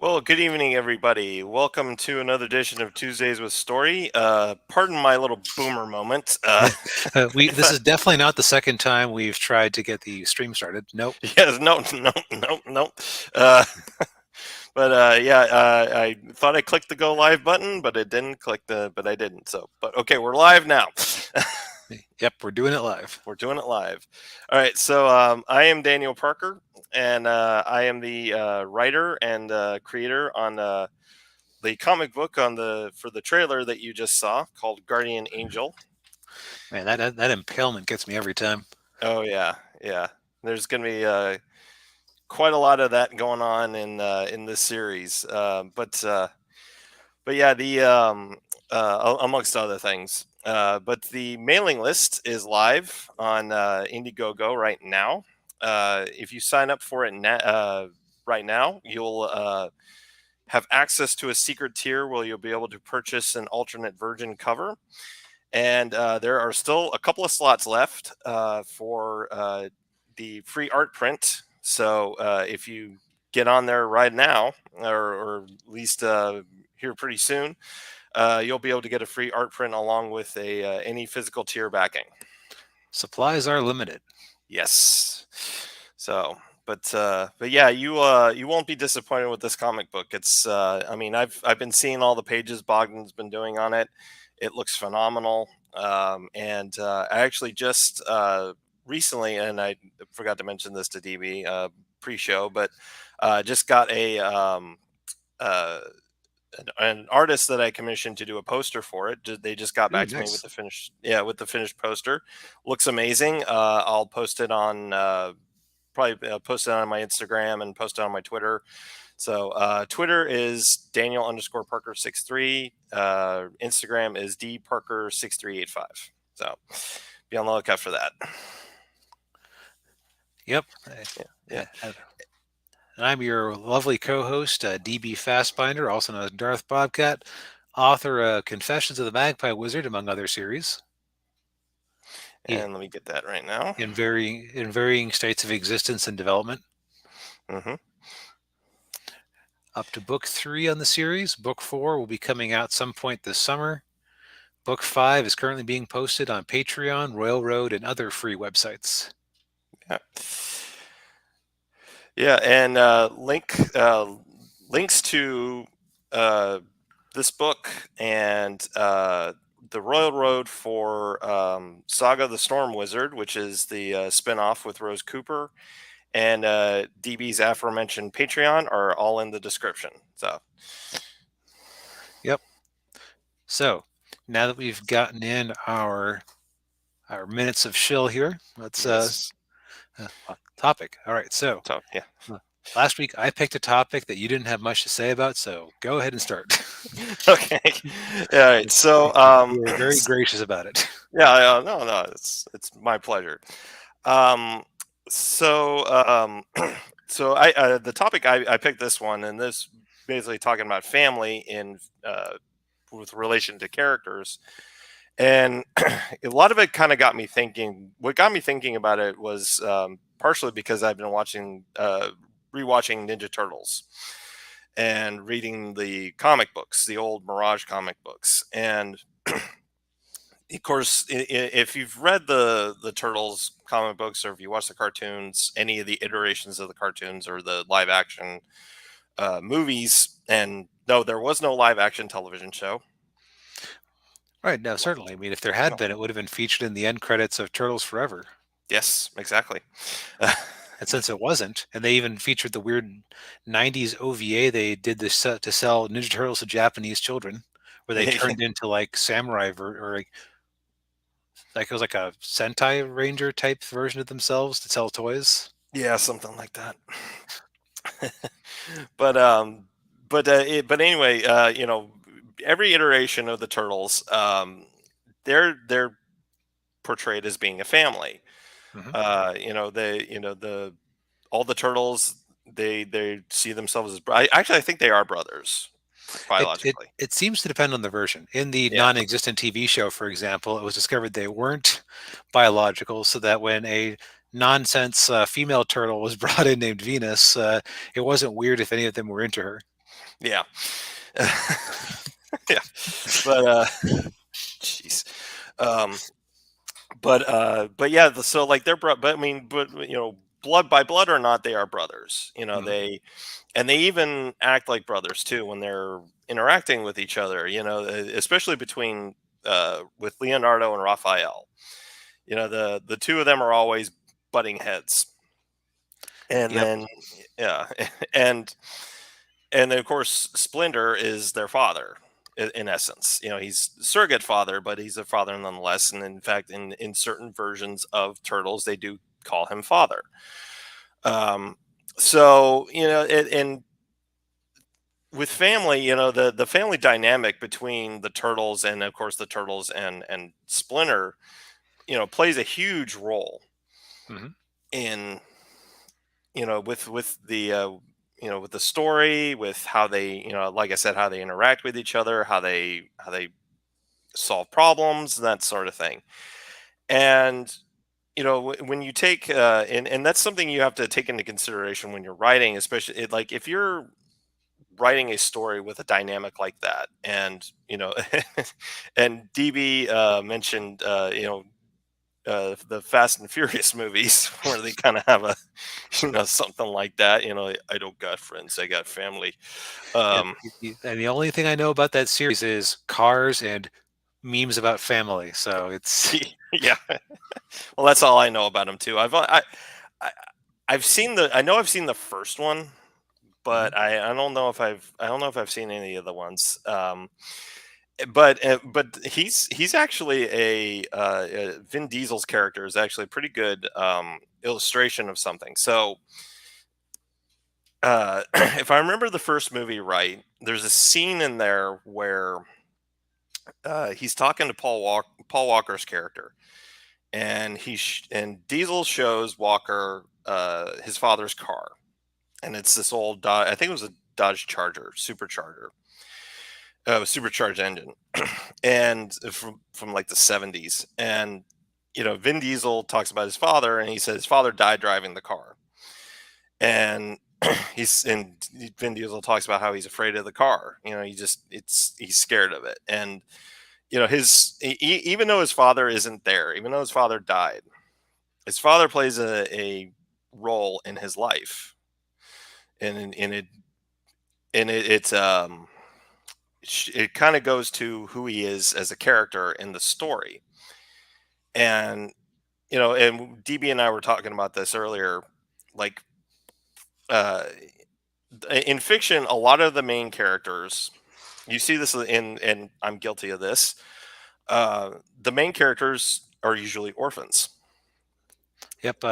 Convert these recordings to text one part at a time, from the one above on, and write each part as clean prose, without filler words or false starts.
Well, good evening, everybody. Welcome to another edition of Tuesdays with Story. Pardon my little boomer moment. This is definitely not the second time we've tried to get the stream started. Nope. Yes, no, no, no, no. Uh, yeah, I thought I clicked the go live button, but it didn't click but I didn't. But okay, we're live now. Yep, we're doing it live. We're doing it live. All right, so I am Daniel Parker, and I am the writer and creator on the comic book for the trailer that you just saw called Guardian Angel. Man, that impalement gets me every time. Oh yeah, yeah. There's gonna be quite a lot of that going on in this series, but yeah, the amongst other things. But the mailing list is live on Indiegogo right now. If you sign up for it right now, you'll have access to a secret tier where you'll be able to purchase an alternate version cover. And there are still a couple of slots left for the free art print. So if you get on there right now, or at least here pretty soon, you'll be able to get a free art print along with any physical tier backing. Supplies are limited. Yes. So, but yeah, you won't be disappointed with this comic book. It's I mean, I've been seeing all the pages Bogdan's been doing on it. It looks phenomenal. And I actually just recently, and I forgot to mention this to DB pre-show, but just got uh, an artist that I commissioned to do a poster for it. They just got Ooh, back to me nice. with the finished poster. Looks amazing. I'll post it on probably post it on my Instagram and post it on my Twitter. So Twitter is Daniel_Parker63. Instagram is DParker6385. So be on the lookout for that. Yep. Yeah. And I'm your lovely co-host, DB Fastbinder, also known as Darth Bobcat, author of Confessions of the Magpie Wizard, among other series. And let me get that right now. In varying states of existence and development. Mm-hmm. Up to book 3 on the series. Book 4 will be coming out some point this summer. Book 5 is currently being posted on Patreon, Royal Road, and other free websites. Yeah. Yeah, and links to this book and the Royal Road for Saga the Storm Wizard, which is the spin-off with Rose Cooper, and DB's aforementioned Patreon are all in the description. So, yep. So now that we've gotten in our minutes of shill here, let's yes. topic. All right. So Yeah. last week I picked a topic that you didn't have much to say about, so go ahead and start. Okay. All right. So you were very gracious about it. yeah, no, it's my pleasure. So so I the topic I picked this one, and this basically talking about family in with relation to characters, and a lot of it kind of got me thinking. What got me thinking about it was partially because I've been rewatching Ninja Turtles and reading the comic books, the old Mirage comic books, and of course, if you've read the Turtles comic books, or if you watch the cartoons, any of the iterations of the cartoons or the live action movies, and no, there was no live action television show. Right. No, certainly. I mean, if there had been, it would have been featured in the end credits of Turtles Forever. Yes, exactly. And since it wasn't, and they even featured the weird 90s OVA they did this to sell Ninja Turtles to Japanese children, where they turned into like samurai or like it was like a Sentai Ranger type version of themselves to sell toys. Yeah, something like that. But anyway, every iteration of the Turtles, they're portrayed as being a family. Mm-hmm. The all the turtles, they see themselves as actually I think they are brothers biologically. It seems to depend on the version. In the Yeah. non-existent TV show, for example, it was discovered they weren't biological, so that when a nonsense female turtle was brought in named Venus, it wasn't weird if any of them were into her. Yeah. Yeah. But jeez. Um but yeah, so like but I mean, but blood by blood or not, they are brothers. Mhm. They even act like brothers too when they're interacting with each other, especially between with Leonardo and Raphael. The two of them are always butting heads. And Yep. then yeah, and and then of course Splinter is their father in essence. He's surrogate father, but he's a father nonetheless. And in fact, in certain versions of Turtles, they do call him father. Um, so and with family, the family dynamic between the Turtles and of course the Turtles and Splinter, plays a huge role Mhm. in with the with the story, with how they like I said, how they interact with each other, how they solve problems, that sort of thing. And when you take and that's something you have to take into consideration when you're writing, especially like if you're writing a story with a dynamic like that. And and DB mentioned the Fast and Furious movies where they kind of have a something like that. I don't got friends, I got family. Yep. um And the only thing I know about that series is cars and memes about family. So it's yeah. Well, that's all I know about them too. I I've seen I've seen the first one, Mhm. but I don't know if I've seen any of the ones. But he's actually Vin Diesel's character is actually a pretty good illustration of something. So if I remember the first movie right, there's a scene in there where he's talking to Paul Walker's character, and and Diesel shows Walker his father's car, and it's this old I think it was a Dodge Charger, supercharger, supercharged engine, and from like the 70s. And Vin Diesel talks about his father, and he says his father died driving the car. And Vin Diesel talks about how he's afraid of the car. He's scared of it. And even though his father isn't there, even though his father died, his father plays a role in his life. And it kind of goes to who he is as a character in the story. And and DB and I were talking about this earlier. Like uh in fiction, a lot of the main characters, you see this and I'm guilty of this. The main characters are usually orphans. yep.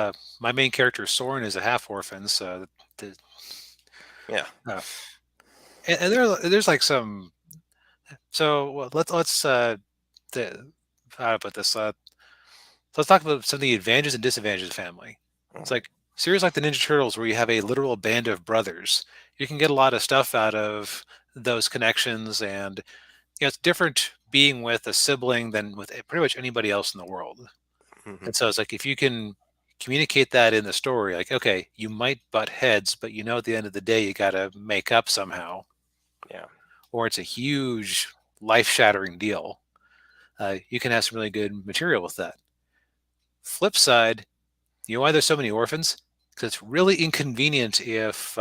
My main character Soren is a half orphan. So the, Yeah. uh, and there's like some. So well, let's the, how to put this. Let's talk about some of the advantages and disadvantages of family. It's Mhm. like series like the Ninja Turtles, where you have a literal band of brothers. You can get a lot of stuff out of those connections, and it's different being with a sibling than with pretty much anybody else in the world. Mhm. And so it's like if you can communicate that in the story, like okay, you might butt heads, but at the end of the day, you got to make up somehow, Yeah. or it's a huge life-shattering deal. You can have some really good material with that. Flip side, you know why there's so many orphans? Because it's really inconvenient if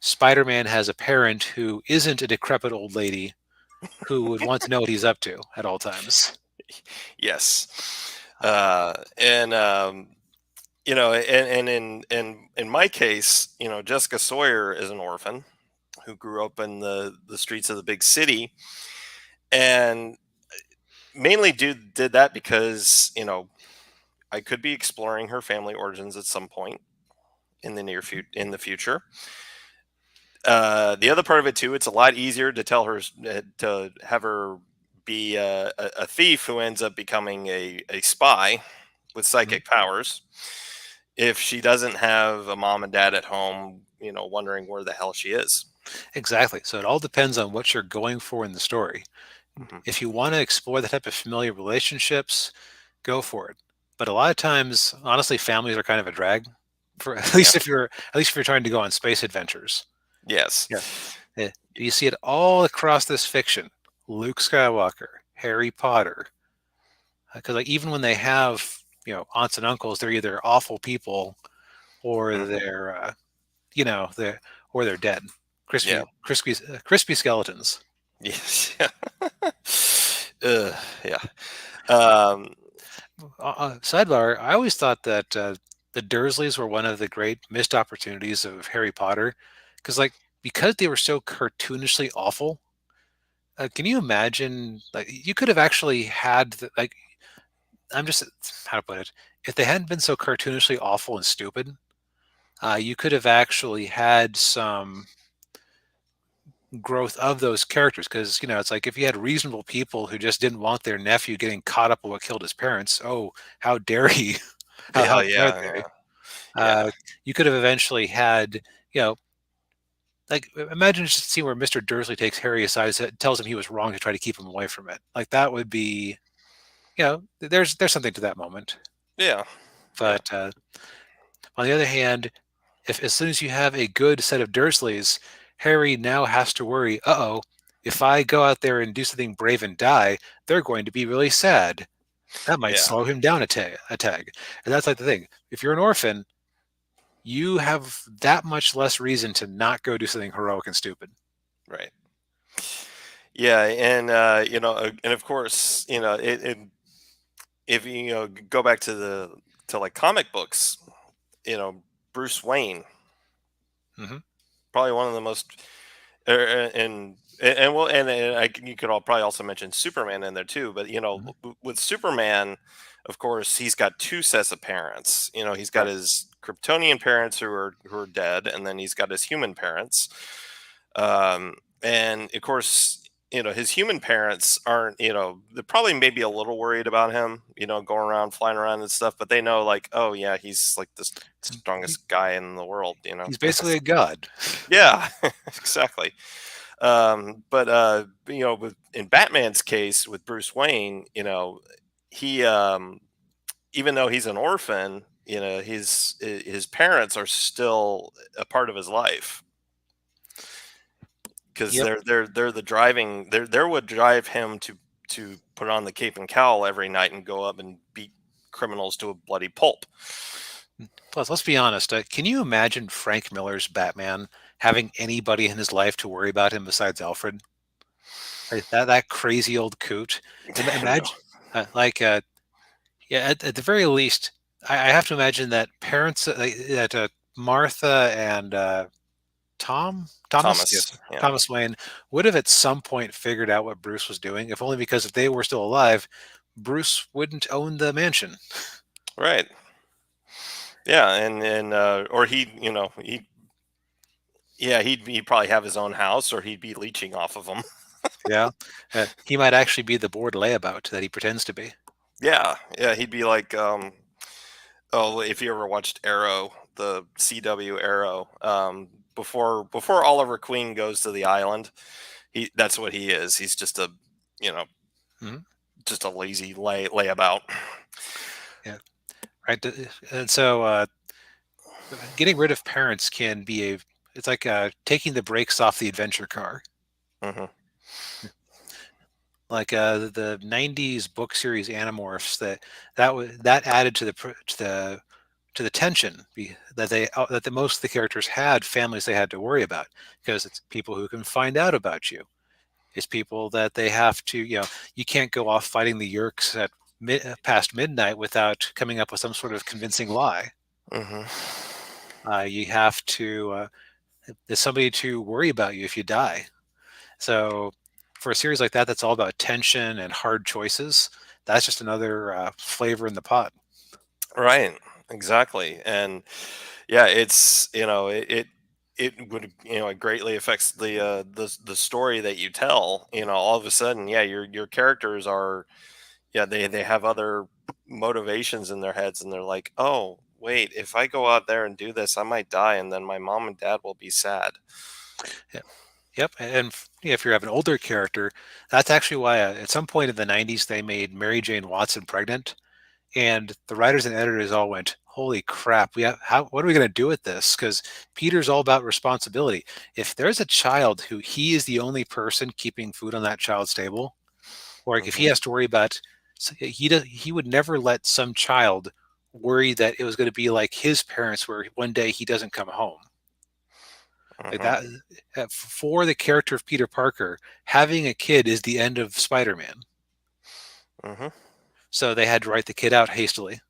Spider-Man has a parent who isn't a decrepit old lady who would want to know what he's up to at all times. Yes. Uh, And and in my case, Jessica Sawyer is an orphan who grew up in the streets of the big city, and mainly did that because I could be exploring her family origins at some point in the future. The other part of it too, it's a lot easier to tell her to have her be a thief who ends up becoming a spy with mhm. psychic powers if she doesn't have a mom and dad at home, wondering where the hell she is. Exactly. So it all depends on what you're going for in the story. Hmm. If you want to explore the type of familiar relationships, go for it. But a lot of times, honestly, families are kind of a drag for Yeah. at least if you're trying to go on space adventures. Yes. Yeah. You see it all across this fiction. Luke Skywalker, Harry Potter. Because like even when they have aunts and uncles, they're either awful people or Hmm. they're or they're dead. Yeah. Crispy skeletons. Yes. Yeah. Yeah. Um, Sidebar: I always thought that the Dursleys were one of the great missed opportunities of Harry Potter, because they were so cartoonishly awful. Can you imagine? Like, you could have actually had I'm just how to put it. If they hadn't been so cartoonishly awful and stupid, you could have actually had some growth of those characters. Because it's like if you had reasonable people who just didn't want their nephew getting caught up in what killed his parents. Oh, how dare he? yeah. How dare Yeah. they? Yeah. Yeah. Uh, you could have eventually had, you know, imagine just a scene where Mr. Dursley takes Harry aside and tells him he was wrong to try to keep him away from it. Like that would be, there's something to that moment. Yeah. Yeah. But on the other hand, if as soon as you have a good set of Dursleys, Harry now has to worry, uh-oh, if I go out there and do something brave and die, they're going to be really sad. That might Yeah. slow him down a tag. And that's like the thing. If you're an orphan, you have that much less reason to not go do something heroic and stupid. Right. Yeah. And and of course, if go back to like comic books, you know, Bruce Wayne, Hmm. probably one of the most and well and you could all probably also mention Superman in there too, but Hmm. with Superman, of course, he's got two sets of parents. He's got Right. his Kryptonian parents who are dead, and then he's got his human parents. And of course, his human parents aren't, they're probably maybe a little worried about him, going around, flying around and stuff, but they know, like, oh yeah, he's like the He, strongest guy in the world. he's basically a god. Yeah, exactly. But in Batman's case with Bruce Wayne, he even though he's an orphan, his parents are still a part of his life, because Yep. they're the driving they're what drive him to put on the cape and cowl every night and go up and beat criminals to a bloody pulp. Plus, let's be honest. Can you imagine Frank Miller's Batman having anybody in his life to worry about him besides Alfred? Like that crazy old coot. No. Imagine, yeah. At the very least, I have to imagine that parents, that Martha and Thomas, Thomas, yes, yeah. Thomas Wayne would have at some point figured out what Bruce was doing, if only because if they were still alive, Bruce wouldn't own the mansion. Right. Yeah, and or he yeah, he'd probably have his own house, or he'd be leeching off of them. Yeah, he might actually be the bored layabout that he pretends to be. Yeah, yeah, he'd be like, oh, if you ever watched Arrow, the CW Arrow, before Oliver Queen goes to the island, that's what he is. He's just you know, Mhm. just a lazy layabout. Yeah, right. And so, getting rid of parents can be it's like taking the brakes off the adventure car. Hmm. Like the '90s book series Animorphs, that added to the tension that most of the characters had families they had to worry about, because it's people who can find out about you. It's people that they have to, you can't go off fighting the Yerks at past midnight without coming up with some sort of convincing lie. Hmm. You have to, there's somebody to worry about you if you die. So for a series like that, that's all about tension and hard choices. That's just another flavor in the pot. Right. Exactly. And yeah, it's it would it greatly affects the story that you tell. All of a sudden, yeah, your characters are, yeah, they have other motivations in their heads, and they're like, oh wait, if I go out there and do this, I might die, and then my mom and dad will be sad. Yeah. Yep. And if you have an older character, that's actually why at some point in the '90s they made Mary Jane Watson pregnant. And the writers and editors all went, "Holy crap! What are we going to do with this?" Because Peter's all about responsibility. If there's a child who he is the only person keeping food on that child's table, or like if he Hmm. has to worry about, he would never let some child worry that it was going to be like his parents, where one day he doesn't come home. Like Hmm. that, for the character of Peter Parker, having a kid is the end of Spider-Man. Hmm. So they had to write the kid out hastily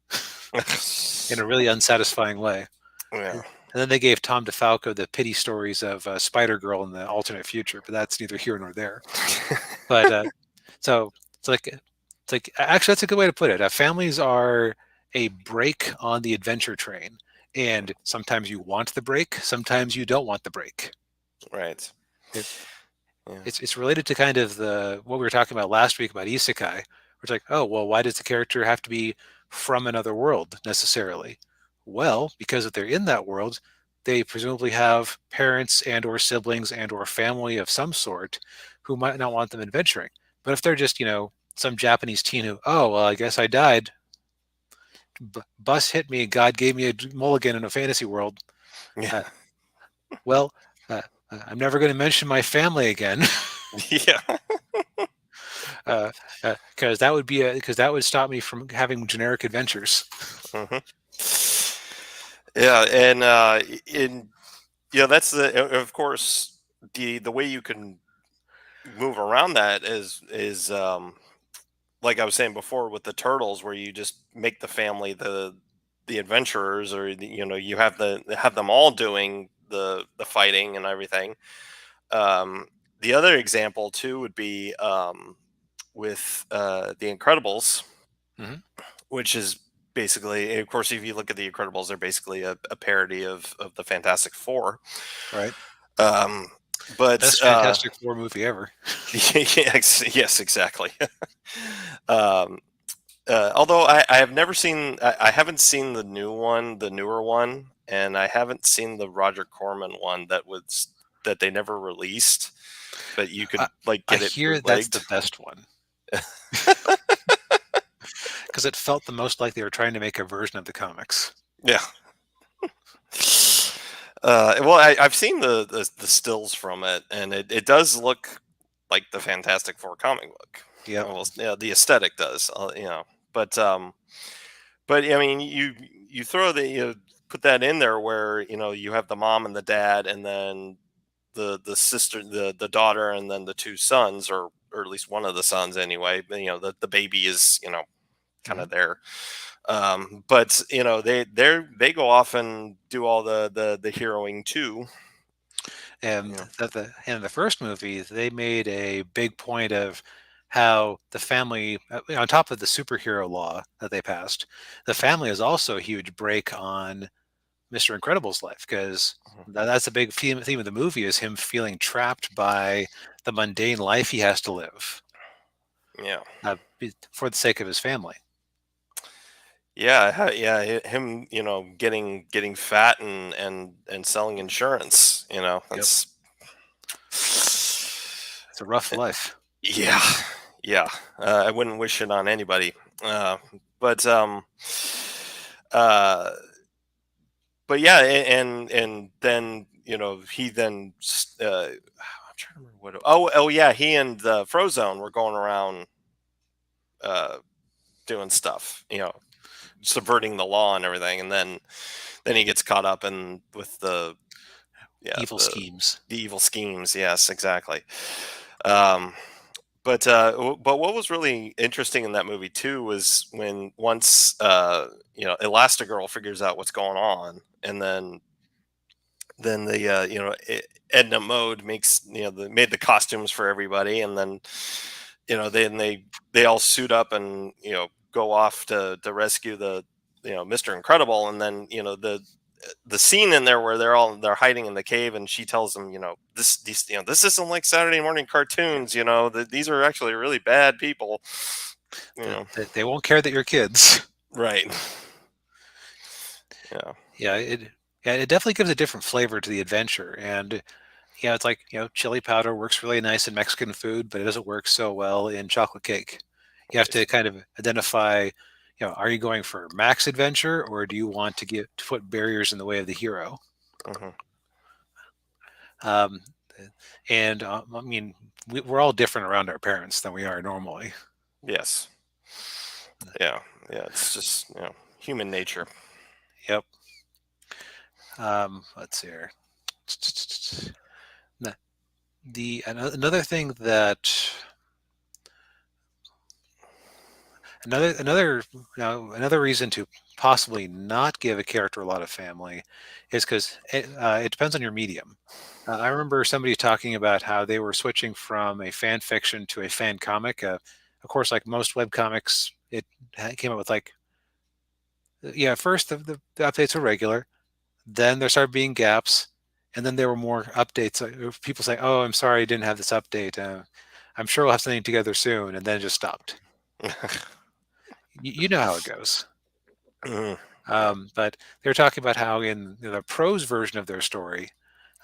in a really unsatisfying way. Yeah. And then they gave Tom DeFalco the pity stories of Spider-Girl in the alternate future, but that's neither here nor there. But so it's like actually that's a good way to put it. Families are a brake on the adventure train, and sometimes you want the break, sometimes you don't want the break. Right. It, Yeah. it's related to kind of the what we were talking about last week about isekai. Which like, oh well, why does the character have to be from another world necessarily? Well, because if they're in that world, they presumably have parents and or siblings and or family of some sort who might not want them adventuring. But if they're just, some Japanese teen who, oh well, I guess I died. Bus hit me. God gave me a mulligan in a fantasy world. Yeah. Uh, well, uh, I'm never going to mention my family again. Yeah. Because that would stop me from having generic adventures. Hmm. Yeah, and that's of course the way you can move around that is like I was saying before with the turtles, where you just make the family the adventurers, or you have them all doing the fighting and everything. Um, the other example too would be with the Incredibles, Hmm. which is basically, of course, if you look at the Incredibles, they're basically a parody of the Fantastic Four. Right. Um, but Best Fantastic Four movie ever. yes, yes, exactly. um, although I have never seen, I haven't seen the new one, the newer one, and I haven't seen the Roger Corman one that they never released, but you I, could like I get it hear that's the bootlegged. best one because it felt the most like they were trying to make a version of the comics. Yeah. Well, I've seen the stills from it, and it does look like the Fantastic Four comic book. Yep. Well, yeah, the aesthetic does, but I mean, you throw put that in there where you have the mom and the dad, and then the sister, the daughter, and then the two sons, or at least one of the sons anyway. The baby is kind Hmm. of there. But they go off and do all the heroing too. And Yeah. in the first movie, they made a big point of how the family, on top of the superhero law that they passed, the family is also a huge break on Mr. Incredible's life because Mhm. that's a big theme of the movie is him feeling trapped by the mundane life he has to live Yeah. for the sake of his family. Yeah, yeah, him, getting fat and selling insurance, Yep, that's it's a rough life. yeah, yeah. I wouldn't wish it on anybody. But uh, but yeah, and then he then I'm trying to remember oh yeah, he and the Frozone were going around uh doing stuff, subverting the law and everything, and then he gets caught up in with yeah Evil schemes. the evil schemes. Yes, exactly. Um, but what was really interesting in that movie too was when once Elastigirl figures out what's going on, and then Edna Mode makes made the costumes for everybody, and then then they all suit up and go off to rescue the Mr. Incredible, and then the scene in there where they're hiding in the cave, and she tells them, this isn't like Saturday morning cartoons, these are actually really bad people, you That know. they won't care that you're kids. Right. Yeah. Yeah, it definitely gives a different flavor to the adventure. And yeah, it's like, chili powder works really nice in Mexican food, but it doesn't work so well in chocolate cake. You have Right. to kind of identify, are you going for max adventure, or do you want to put barriers in the way of the hero? Hmm. Um, and I mean, we're all different around our parents than we are normally. Yes. Yeah. Yeah. It's just, human nature. Yep. Let's see here. N- another thing that another reason to possibly not give a character a lot of family is because it depends on your medium. I remember somebody talking about how they were switching from a fan fiction to a fan comic. Of course, like most web comics, it came out with like, yeah, first the updates were regular, then there started being gaps, and then there were more updates. People saying, "Oh, I'm sorry, I didn't have this update. I'm sure we'll have something together soon," and then it just stopped. You know how it goes. Mhm. Yeah. But they were talking about how in the prose version of their story,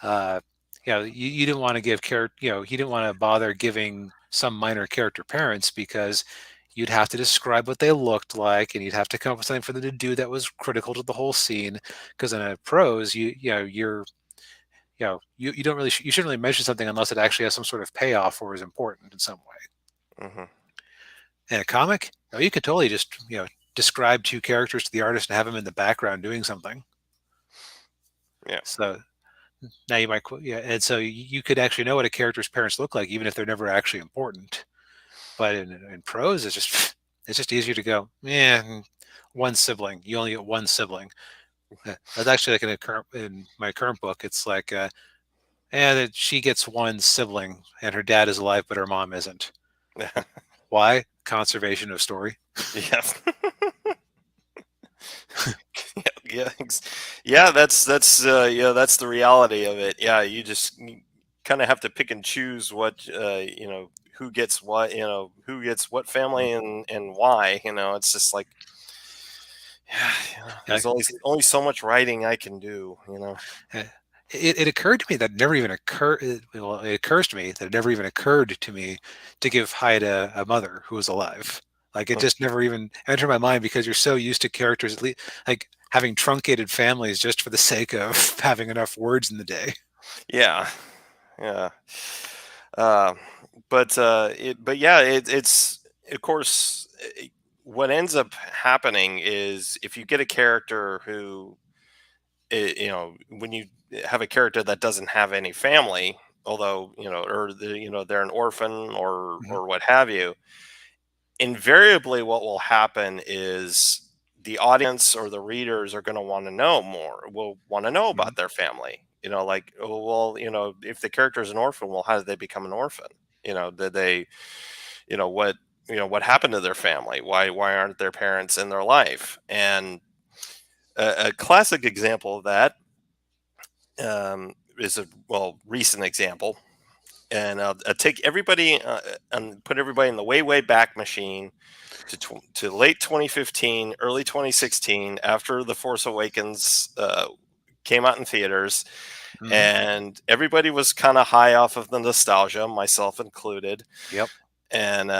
uh, you didn't want to give you didn't want to bother giving some minor character parents because you'd have to describe what they looked like, and you'd have to come up with something for them to do that was critical to the whole scene. Because in a prose, you don't really you shouldn't really mention something unless it actually has some sort of payoff or is important in some way. Hmm. In a comic, you could totally just describe two characters to the artist and have them in the background doing something. Yeah. So now you might, yeah, and so you could actually know what a character's parents look like, even if they're never actually important. But in prose, it's just it's just easier to go, yeah, one sibling. You only get one sibling. That's actually like in my current book. It's like, that she gets one sibling, and her dad is alive, but her mom isn't. Why? Conservation of story. Yeah. Yeah. Yeah. That's the reality of it. Yeah. You just kind of have to pick and choose what, who gets what, who gets what family and why. It's just like, yeah, Yeah, there's only so much writing I can do. Uh, it occurred to me that never even occurred. Well, it occurs to me that it never even occurred to me to give Hyde a mother who was alive. Like it Mm. just never even entered my mind because you're so used to characters at least like having truncated families just for the sake of having enough words in the day. Yeah. Yeah. Uh, but yeah, it's of course what ends up happening is if you get a character who, when you have a character that doesn't have any family, although or they're an orphan Mhm. or what have you, invariably what will happen is the audience or the readers are going to want to know more, will want to know Mhm. about their family, like, oh, well, if the character is an orphan, well, how did they become an orphan? Did they, what, what happened to their family? Why aren't their parents in their life? And a classic example of that, is a, well, recent example, and I'll take everybody, and put everybody in the way back machine to late 2015, early 2016, after The Force Awakens came out in theaters, Mhm. and everybody was kind of high off of the nostalgia, myself included. Yep. And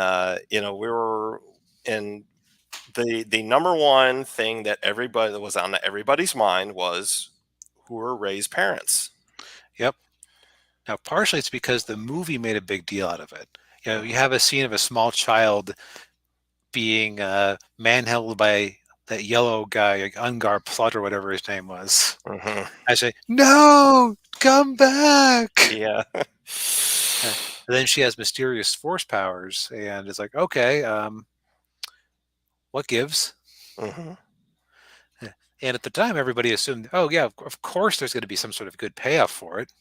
we were in the number one thing that was on everybody's mind was who were Ray's parents. Yep. Now, partially it's because the movie made a big deal out of it. You Hmm. have a scene of a small child being manhandled by that yellow guy, like Ungar Plutt or whatever his name was. Hmm. I say, "No, come back!" Yeah. And then she has mysterious force powers, and it's like, okay, what gives? Hmm. And at the time, everybody assumed, oh yeah, of course, there's going to be some sort of good payoff for it.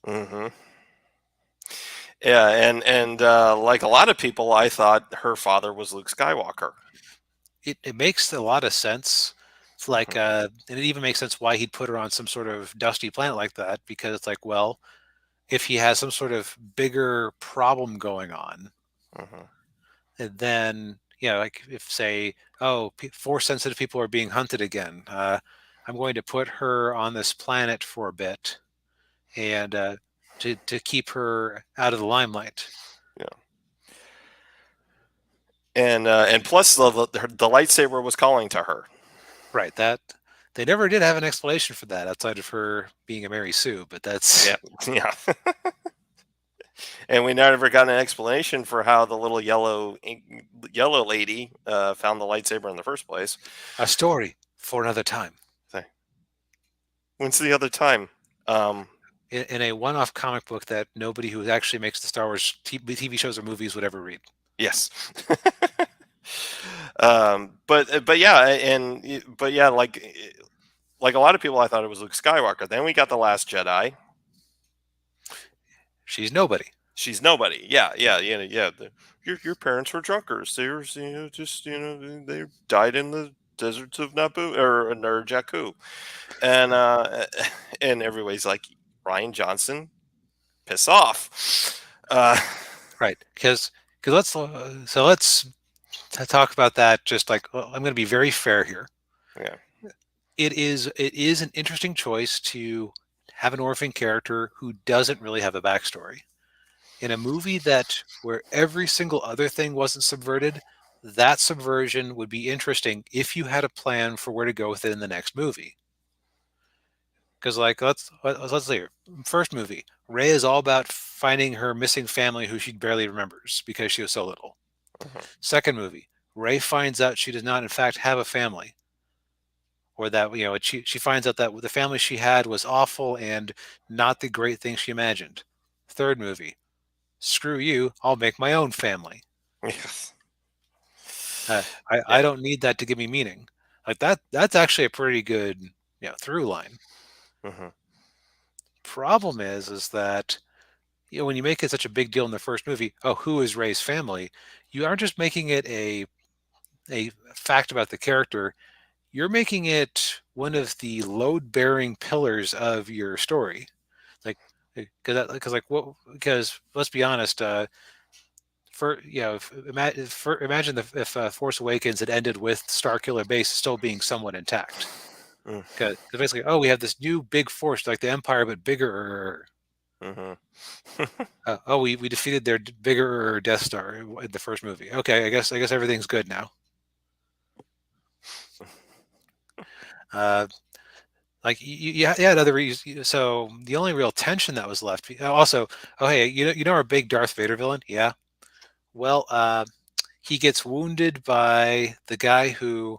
Hmm. Yeah, and like a lot of people, I thought her father was Luke Skywalker. It makes a lot of sense. It's like, Hmm. and it even makes sense why he'd put her on some sort of dusty planet like that, because it's like, well, if he has some sort of bigger problem going on, Hmm. and then like if say, oh, force sensitive people are being hunted again, I'm going to put her on this planet for a bit, and to keep her out of the limelight. Yeah, and plus the lightsaber was calling to her. Right. That they never did have an explanation for that outside of her being a Mary Sue, but Yeah, that's yeah. And we never got an explanation for how the little yellow lady found the lightsaber in the first place. a story for another time. So, when's the other time? Um, In a one-off comic book that nobody who actually makes the Star Wars TV shows or movies would ever read. yes. But yeah, but yeah, like a lot of people, I thought it was Luke Skywalker. Then we got the Last Jedi. She's nobody. She's nobody. Yeah, yeah, yeah. Your parents were drunkards. They were, just they died in the deserts of Naboo or Jakku, and and everybody's like, Ryan Johnson, piss off. Right. Because let's talk about that. Just like, well, I'm going to be very fair here. Yeah. It is an interesting choice to have an orphan character who doesn't really have a backstory in a movie that where every single other thing wasn't subverted. That subversion would be interesting if you had a plan for where to go with it in the next movie. Because like let's see, first movie, Ray is all about finding her missing family who she barely remembers because she was so little. Mhm. Second movie, Ray finds out she does not in fact have a family, or that she finds out that the family she had was awful and not the great thing she imagined. Third movie, screw you, I'll make my own family. Yes. I Yeah. don't need that to give me meaning. Like that's actually a pretty good through line. Hmm. Problem is that when you make it such a big deal in the first movie, oh, who is Ray's family? You aren't just making it a fact about the character. You're making it one of the load bearing pillars of your story. Like, because let's be honest, for imagine if Force Awakens had ended with Starkiller Base still being somewhat intact. Mm. Because basically, oh, we have this new big force like the Empire, but bigger. Hmm. Oh, we defeated their bigger Death Star in the first movie. Okay, I guess everything's good now. Uh, like you had other reasons. So the only real tension that was left. Also, oh hey, you know our big Darth Vader villain? Yeah. Well, he gets wounded by the guy who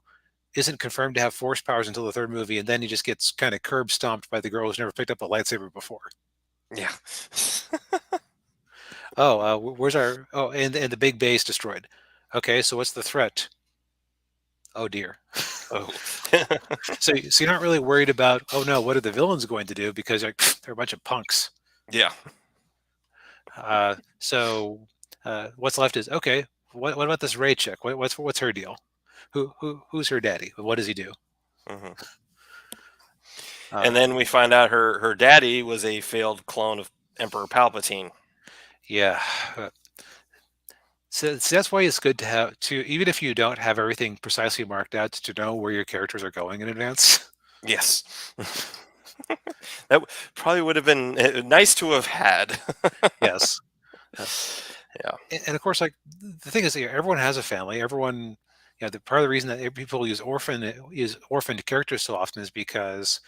isn't confirmed to have force powers until the third movie, and then he just gets kind of curb stomped by the girl who's never picked up a lightsaber before. Yeah. Oh, where's our? Oh, and the big base destroyed. Okay, so what's the threat? Oh dear. Oh. So you're not really worried about, oh no, what are the villains going to do? Because like, they're a bunch of punks. Yeah. So what's left is okay. What about this Ray chick? What's her deal? Who's her daddy? What does he do? Hmm. And Uh, then we find out her daddy was a failed clone of Emperor Palpatine. yeah. Uh, so that's why it's good to have to, even if you don't have everything precisely marked out, to know where your characters are going in advance. Yes. That probably would have been nice to have had. Yes. Uh, Yeah. and of course, like the thing is, everyone has a family. Everyone, the part of the reason that people use orphaned characters so often is because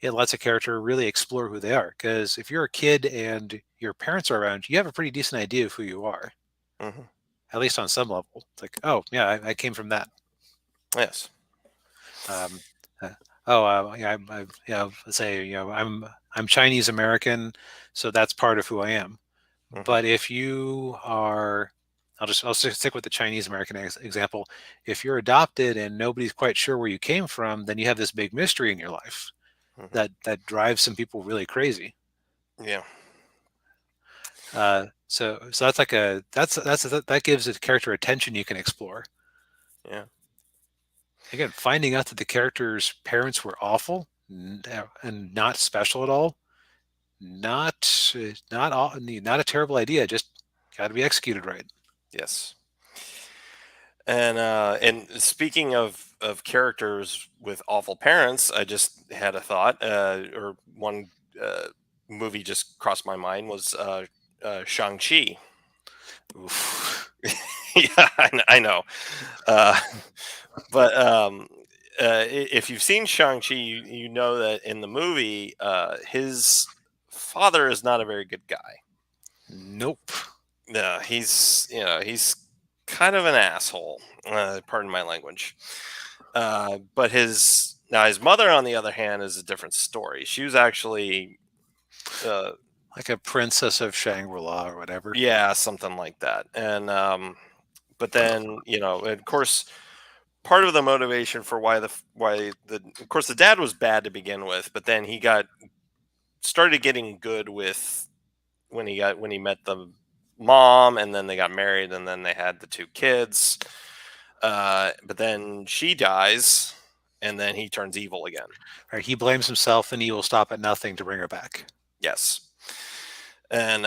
it lets a character really explore who they are. Because if you're a kid and your parents are around, you have a pretty decent idea of who you are, Hmm. at least on some level. It's like, oh yeah, I came from that. Yes. Um, uh, oh yeah, let's say I'm Chinese American, so that's part of who I am. Hmm. But if you are, I'll stick with the Chinese American example. If you're adopted and nobody's quite sure where you came from, then you have this big mystery in your life Hmm. that drives some people really crazy. Yeah. So that's like that gives a character attention you can explore. Yeah. Again, finding out that the character's parents were awful and not special at all, not a terrible idea. Just got to be executed right. Yes. And speaking of characters with awful parents, I just had a thought, or one uh, movie just crossed my mind was Shang-Chi. Oof. Yeah, I know. Uh, but if you've seen Shang-Chi, you know that in the movie, his father is not a very good guy. Nope. No, he's kind of an asshole. Pardon my language. But his mother, on the other hand, is a different story. She was actually, uh, Like a princess of Shangri-La or whatever. yeah, something like that. And but then and of course, part of the motivation for why the of course the dad was bad to begin with, but then he got started getting good with when he met the mom, and then they got married, and then they had the two kids. But then she dies, and then he turns evil again. Right, he blames himself, and he will stop at nothing to bring her back. Yes. And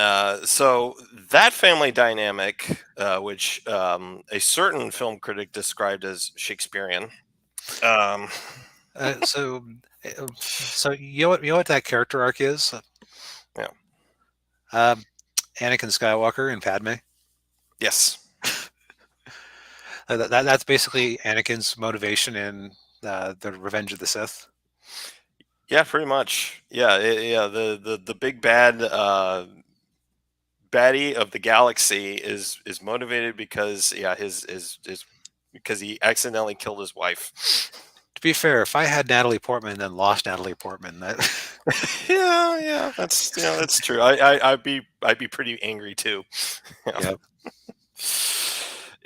so that family dynamic, which a certain film critic described as Shakespearean. Um, Uh, so, uh, so you know what that character arc is? yeah. Um, Anakin Skywalker and Padme. Yes. That's basically Anakin's motivation in the Revenge of the Sith. Yeah, pretty much. Yeah, yeah. The big bad baddie of the galaxy is motivated because his because he accidentally killed his wife. To be fair, if I had Natalie Portman and then lost Natalie Portman, that Yeah, yeah, that's true. I'd be pretty angry too. Yeah, yeah,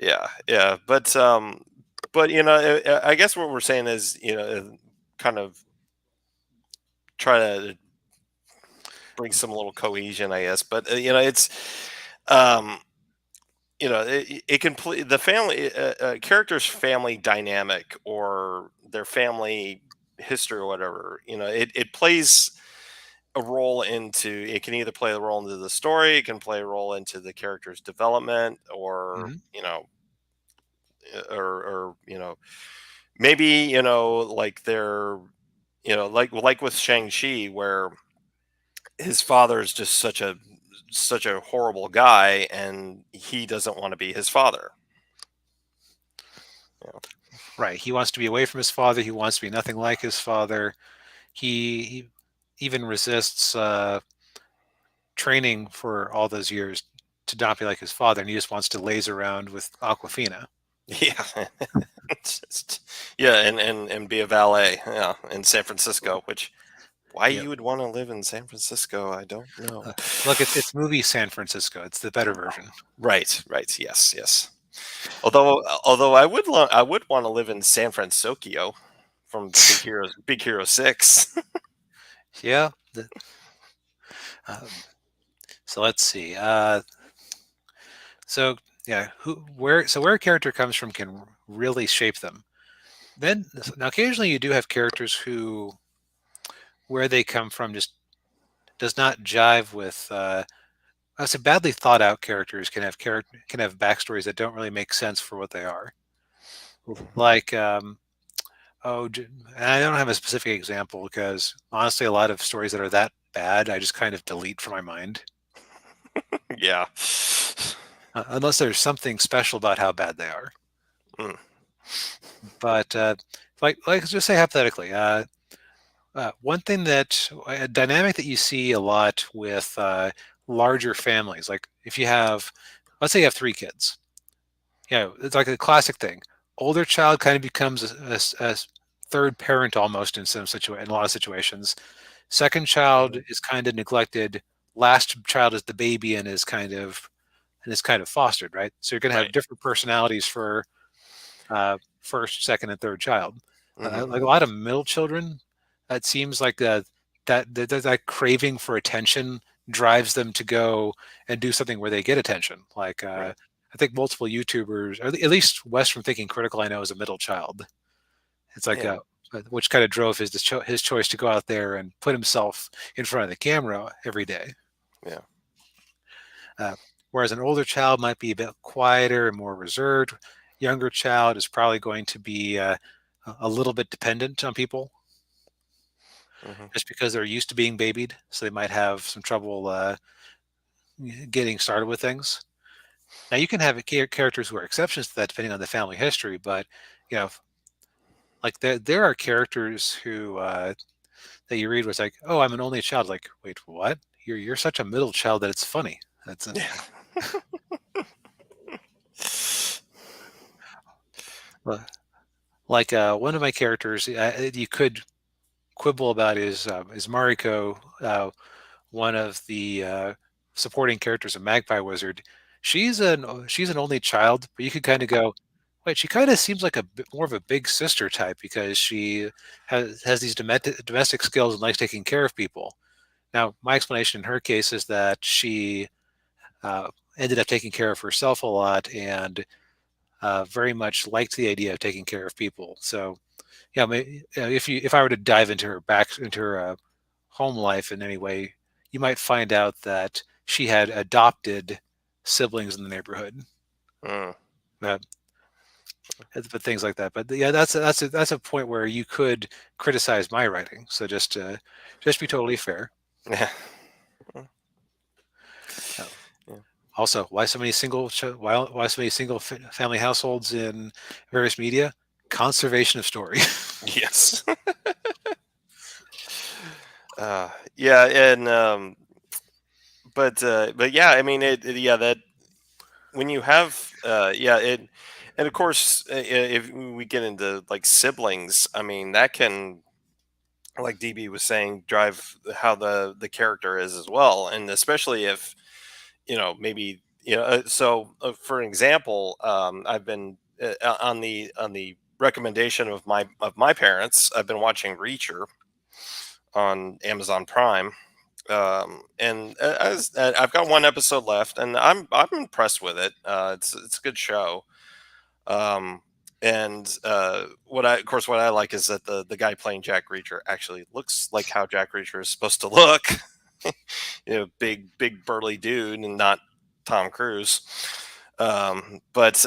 yeah, yeah. But I guess what we're saying is kind of try to bring some little cohesion, I guess. But it's um it can play the family character's family dynamic or their family history or whatever. It plays a role into it can either play a role into the story, it can play a role into the character's development, or hmm maybe like they're like with Shang-Chi, where his father is just such a horrible guy, and he doesn't want to be his father. you right. He wants to be away from his father. He wants to be nothing like his father. He even resists training for all those years to not be like his father, and he just wants to laze around with Aquafina. Yeah. It's just, yeah, and be a valet, yeah, in San Francisco, which why Yep. you would want to live in San Francisco, I don't know. Look, it's movie San Francisco. It's the better version. Right, right, yes, yes. Although I would want to live in San Francisco from Big Hero 6. Yeah. Um, so let's see. So yeah, where a character comes from can really shape them. Then now occasionally you do have characters who where they come from just does not jive with. I say badly thought out characters can have backstories that don't really make sense for what they are. Like and I don't have a specific example because honestly, a lot of stories that are that bad I just kind of delete from my mind Yeah. unless there's something special about how bad they are. Mm, But like just say hypothetically, one thing that a dynamic that you see a lot with larger families, like if you have, let's say you have three kids, it's like a classic thing. Older child kind of becomes a third parent almost in a lot of situations. Second child mhm. is kind of neglected. Last child is the baby and is kind of fostered, right? So you're going to have Right. different personalities for first, second, and third child. Hmm. Like a lot of middle children, it seems like that craving for attention drives them to go and do something where they get attention. Like Right. I think multiple YouTubers, or at least Wes from Thinking Critical, I know is a middle child. It's like Yeah. which kind of drove his choice to go out there and put himself in front of the camera every day. Yeah. Uh, Whereas an older child might be a bit quieter and more reserved. Younger child is probably going to be a little bit dependent on people Hmm. just because they're used to being babied. So they might have some trouble getting started with things. Now you can have characters who are exceptions to that depending on the family history, but you know, like there are characters who that you read was like, oh, I'm an only child. Like, wait, what? You're such a middle child that it's funny. That's a, Yeah. uh, like one of my characters you could quibble about is Mariko, one of the supporting characters of Magpie Wizard. She's an only child, but you could kind of go, wait, she kind of seems like a bit more of a big sister type because she has these domestic skills and likes taking care of people. Now, my explanation in her case is that she uh, ended up taking care of herself a lot and very much liked the idea of taking care of people. So, yeah, if I were to dive into her home life in any way, you might find out that she had adopted siblings in the neighborhood, Mm. uh, but things like that. But yeah, that's a point where you could criticize my writing. So just be totally fair. Yeah. Uh, Yeah. Also, why so many single family households in various media? Conservation of story. Yes. Yeah, and but yeah, I mean yeah, that when you have yeah, it and of course if we get into like siblings, I mean that can, like DB was saying, drive how the character is as well, and especially if maybe so for an example, I've been on the recommendation of my parents, I've been watching Reacher on Amazon Prime, and I've got one episode left, and I'm impressed with it. It's a good show. Um, and what I like is that the guy playing Jack Reacher actually looks like how Jack Reacher is supposed to look. Big burly dude, and not Tom Cruise. But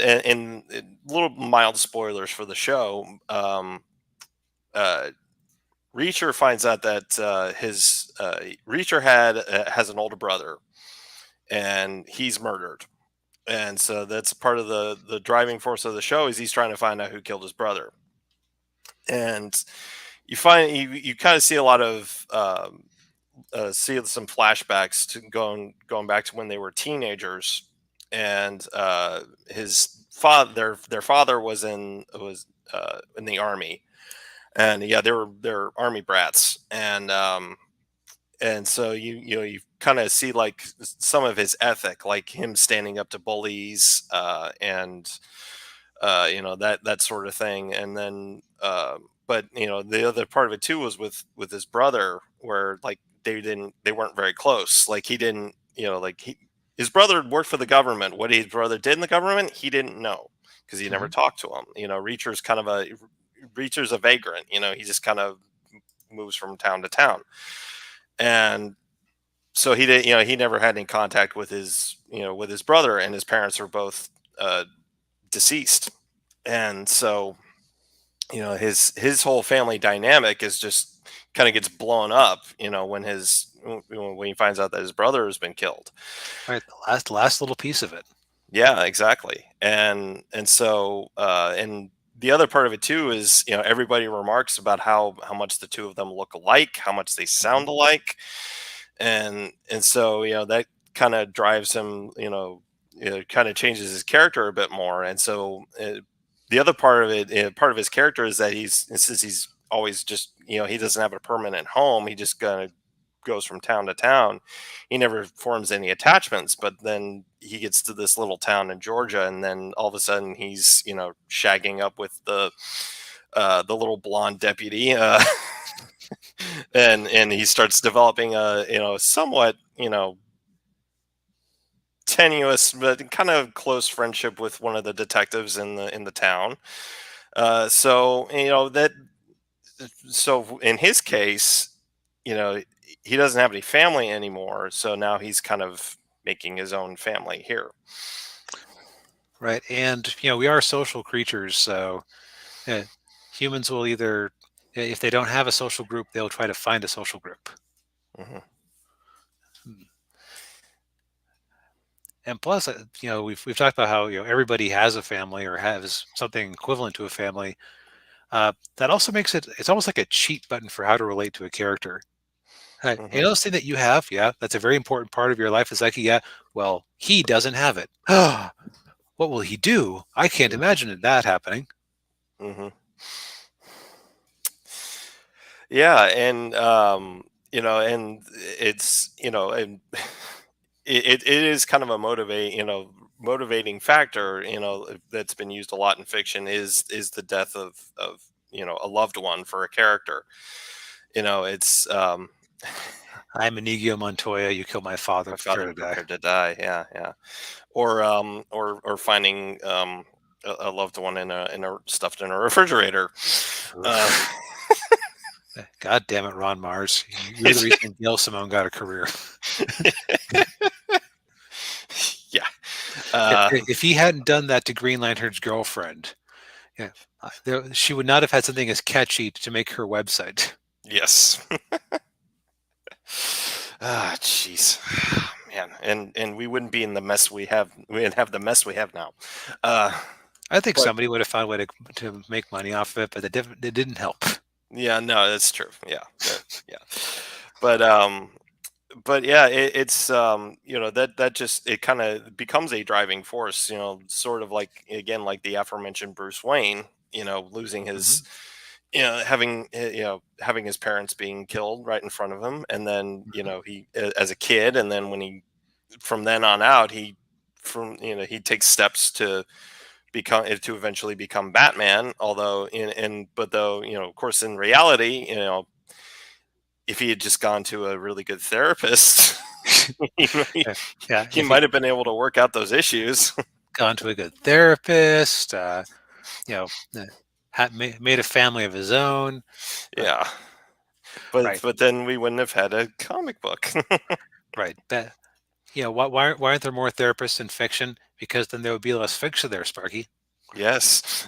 in little mild spoilers for the show, uh, Reacher finds out that his Reacher has an older brother, and he's murdered. And so that's part of the driving force of the show, is he's trying to find out who killed his brother. And you kind of see a lot of see some flashbacks to going back to when they were teenagers, and his father their father was in the army, and yeah, they're army brats, and so you kind of see like some of his ethic, like him standing up to bullies, and that sort of thing. And then but the other part of it too was with his brother, where like they weren't very close. Like he didn't, like his brother worked for the government. What his brother did in the government, he didn't know, because he never Mhm. talked to him. Reacher's a vagrant. He just kind of moves from town to town. And so he did, he never had any contact with his brother, and his parents are both deceased. And so his whole family dynamic is just kind of gets blown up, when he finds out that his brother has been killed. Right, the last little piece of it. Yeah, exactly. And so and the other part of it too is, everybody remarks about how much the two of them look alike, how much they Mhm. sound alike. And so that kind of drives him, kind of changes his character a bit more. And so the other part of it, part of his character, is that since he's always just, he doesn't have a permanent home, he just kind of goes from town to town. He never forms any attachments, but then he gets to this little town in Georgia, and then all of a sudden he's, shagging up with the little blonde deputy, and he starts developing a, somewhat, tenuous but kind of close friendship with one of the detectives in the town. So that so in his case, you know, he doesn't have any family anymore. So now he's kind of making his own family here. Right, and we are social creatures, so uh, humans will either, if they don't have a social group, they'll try to find a social group. Hmm. Hmm. And plus, we've talked about how everybody has a family or has something equivalent to a family. That also makes it's almost like a cheat button for how to relate to a character. Hey, Hmm. those thing that you have, yeah, that's a very important part of your life. Is like, yeah, well, he doesn't have it. What will he do? I can't imagine that happening. Hmm. Yeah, and and it's and it is kind of a motivating factor, that's been used a lot in fiction is the death of a loved one for a character. It's I'm Inigo Montoya. You killed my father. my father Prepare to die. prepared to die. Yeah, yeah. Or finding a loved one in a stuffed in a refrigerator. uh, Oof. God damn it, Ron Mars. You're the reason Gail Simone got a career. yeah. If, uh, if he hadn't done that to Green Lantern's girlfriend, yeah, she would not have had something as catchy to make her website. yes. Ah, jeez. Man, and we wouldn't be in the mess we have. We didn't have the mess we have now. uh I think but somebody would have found a way to make money off of it, but it didn't help. yeah, no, that's true. Yeah, yeah. But yeah, it's that just it kind of becomes a driving force, sort of like, again, like the aforementioned Bruce Wayne, losing his, Hmm. having his parents being killed right in front of him, and then Hmm. he, as a kid, and then when he, from then on out, he takes steps to eventually become Batman, although but though, of course, in reality, if he had just gone to a really good therapist, he, might- Yeah, yeah, he if he might have been able to work out those issues. gone to a good therapist, you know, uh, made a family of his own, uh, Yeah, but right, then we wouldn't have had a comic book. right. That why aren't there more therapists in fiction? Because then there would be less fiction there, Sparky. Yes.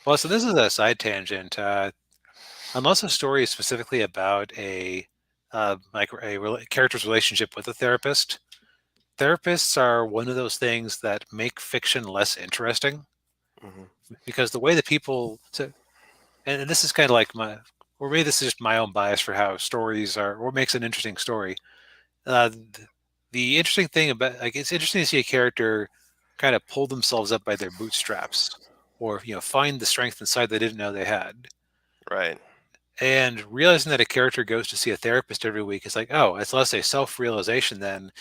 Well, so this is a side tangent. Unless a story is specifically about a character's relationship with a therapist, therapists are one of those things that make fiction less interesting Mhm. because the way that people so and this is kind of like or maybe this is just my own bias for how stories are, what makes an interesting story. The interesting thing about it's interesting to see a character kind of pull themselves up by their bootstraps, or find the strength inside they didn't know they had. Right. And realizing that a character goes to see a therapist every week is like, oh, it's less a self-realization than